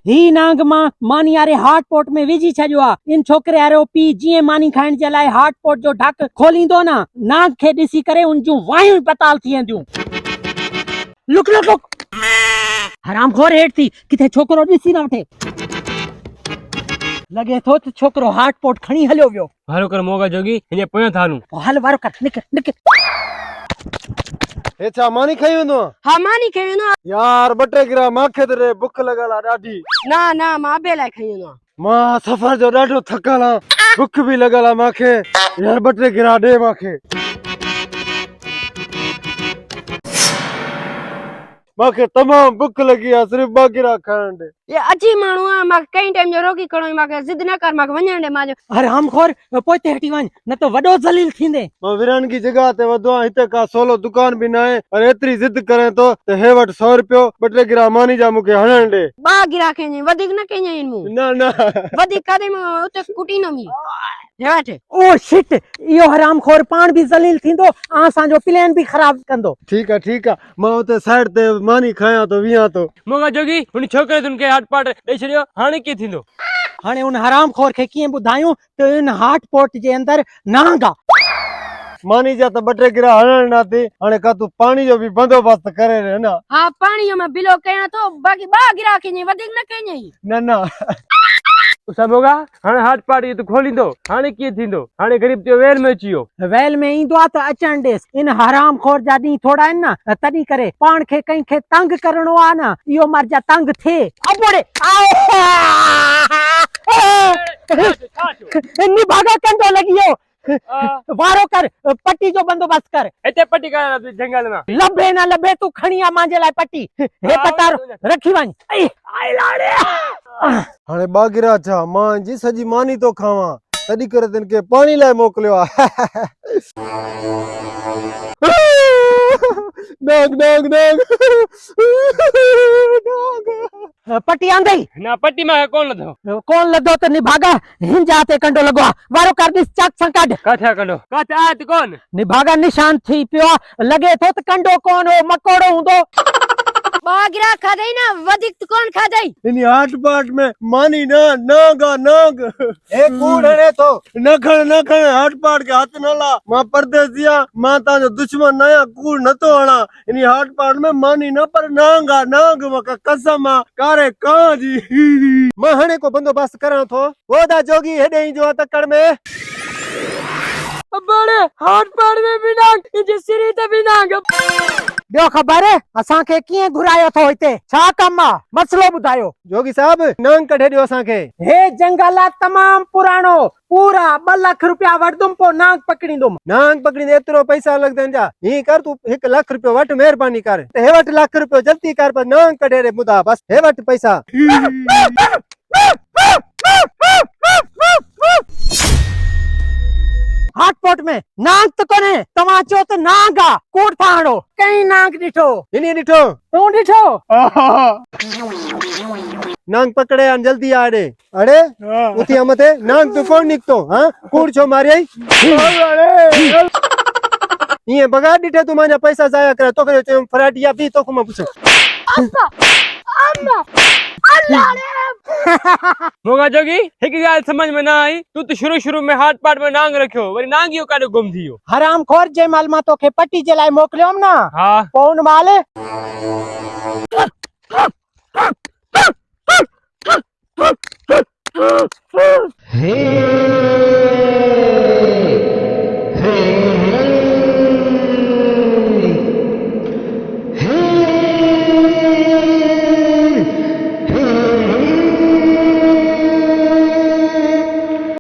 ही नांग मां मानी यारे हार्ट पोट में विझी छॾियो आहे। इन छोकिरे वारो पी जीअं मानी खाइण जे लाइ हार्ट पोट जो ढक खोलींदो न, नांग खे ॾिसी करे उन जूं वायूं पताल थी वेंदियूं। लुक लुक लुक, हरामखोर हेठि थी, किथे छोकिरो ॾिसी न वठे। लॻे थो त छोकिरो हार्ट पोट खणी हलियो वियो। वारो कर मोगा जोगी, हिन पोयां थालूं। हल वारो कर, निकिर निकिर। हे छा मानी खाई वेंदो? हाँ मानी खाई वेंदो। यार बटे गिरा मांखे त बुख लॻल आहे ॾाढी। ना ना मां बे लाइ खाई वेंदो। मां सफ़र जो ॾाढो थकल आहियां, बुख बि लॻल आहे मांखे। यार बटे गिरा ॾे मांखे। मांखे तमाम बुख लगी आहे, सिर्फ ॿ गिरा खाइण दे। ये अची माण्हू आहे, मां कई टाइम जो रोकी खणो, मां जिद न कर, मां वञण दे। मां हरामखोर पोइते हटी वञ, न त वॾो ज़लील थींदे। मां विरन की जगह ते वधो आहियां, हिते का सोलो दुकान बि न आहे, पर एतिरी जिद करे थो त हे वटि 100 रुपयो बटे गिरा मानी जा मूंखे हणण दे। बा गिरा कहीं वधिक न कहीं मु न न वधिक करे मां उते कुटी न मी हेठ। ओ शिट, इहो हरामखोर पाण भी ज़लील थींदो, असांजो प्लान भी खराब कंदो। ठीक आहे, मां उते साइड ते मानी खायां तो वियां तो। मोगा जोगी हुन छोकरे तुन के हार्ट पाट ॾेई छॾियो, हाणे की थींदो? हाणे उन हरामखोर खे कीअं ॿुधायूं त इन हार्ट पोट जे अंदर नांग आहे। मानी जा त बटे गिरा हणण न थी, हाणे का तू पानी जो भी बंदोबस्त करे रे ना। हाँ पानी जो मैं बिलो कया तो, बाकी बा गिरा कहीं वधिक न कहीं। न न उसा मोगा हाणे हार्ट पाट तू खोलींदो, हाणे की थींदो? हाणे गरीब जो वेल में अची वियो। वेल में ईंदो आहे त अचण ॾेस। इन हरामखोर जा ॾींहं थोड़ा आहिनि न, तॾहिं करे पाण खे कंहिंखे तंग करणो आहे न, इहो मर्जा तंग थिए। अबोड़े निभागा कंडो लॻी वियो। वारो कर, पट्टी जो बंदोबस्त कर। हिते पट्टी कर जंगल में। लभे न लभे तू खणी आ मांजे लाइ पट्टी। हे पतार रखी वञ। आई लाड़े हाणे ॿ गिरा छा, मां जी सॼी मानी तो खावां, तॾहिं करे तिन के पानी लाइ मोकिलियो आहे। नाग नाग नाग पट्टी आंदई ना पट्टी में कौन लधो? कौन लधो त निभागा हिंजा ते कंडो लगो आहे। वारो कर ॾिस, चाक सां कढ। काथा कंडो काथे आया त कौन? निभागा निशान थी पियो आहे, लॻे थो त कंडो कोन हो, मकोड़ो हूंदो। बा गिरा खादई ना, वधिक तो कौन खादई? इन हार्ट पाट में मानी ना नागा नाग। ए कूड़ हणे तो न खण हार्ट पाट के हाथ न ला। मां परदेसिया, मां ता जो दुश्मन नया कूड़ न तो हणा। इन हार्ट पाट में मानी न पर नागा नाग, मका कसम आ कारे कां जी। मां हणे को बंदोबस्त करा थो। वो दा जोगी हेडे ही जो तकड़ में। बड़े हार्ट पाट में भी नाग, इजे सिरी ते भी नाग। ॿियो ख़बर असां खे कीअं घुरायो थो हिते, छा कम आहे, मसलो ॿुधायो। जोगी साहब नांग कढे ॾियो असांखे। हे जंगल आहे तमाम पुराणो, पूरा 2 लाख रुपया वठदुम पो नांग पकड़ींदुम। नांग पकड़ींदे एतिरो पैसा लगदन जा। ही कर तू 1 लाख रुपयो वठ, मेहरबानी कर। हे वठ लाख रुपयो जल्दी कर, पर नांग कढे रे मुदा बस। हे वठ पैसा। हार्ट पोट में नांग त कोने, तव्हां चओ त नांग आ, कूड़ था हणो। कहीं नांग ॾिठो? इनी ॾिठो? तूं ॾिठो? नांग पकड़े आन जल्दी आ रे। अरे उठी मथे नांग तो कोन निकतो, हां कूड़ छो मारियई? ये बगा ॾिठे तू मांजा पैसा जाया करे, तो करे चयो फराटिया भी तो को पूछो। अम्मा अम्मा अल्लाह रे। मोगा जोगी एक गाल समझ में ना आई, तू तो शुरू में हार्ट पाट में नांग रखियो, वरी नांग यो काडो गुम थियो? हरामखोर जे माल मां तोखे पट्टी जे लाइ मोकिलियोम न, हां पो उन माल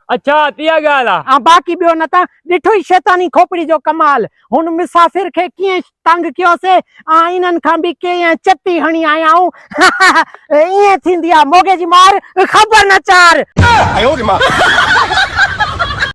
अच्छा तिया गाल आ। बाक़ी ॿियो न त ॾिठो ई शैतानी खोपड़ी जो कमाल। हुन मुसाफ़िर खे कीअं तंग कयोसीं, इन्हनि खां बि कीअं चटी हणी आया आहियूं। ईअं थींदी आहे मोगे जी मार, ख़बर न चार।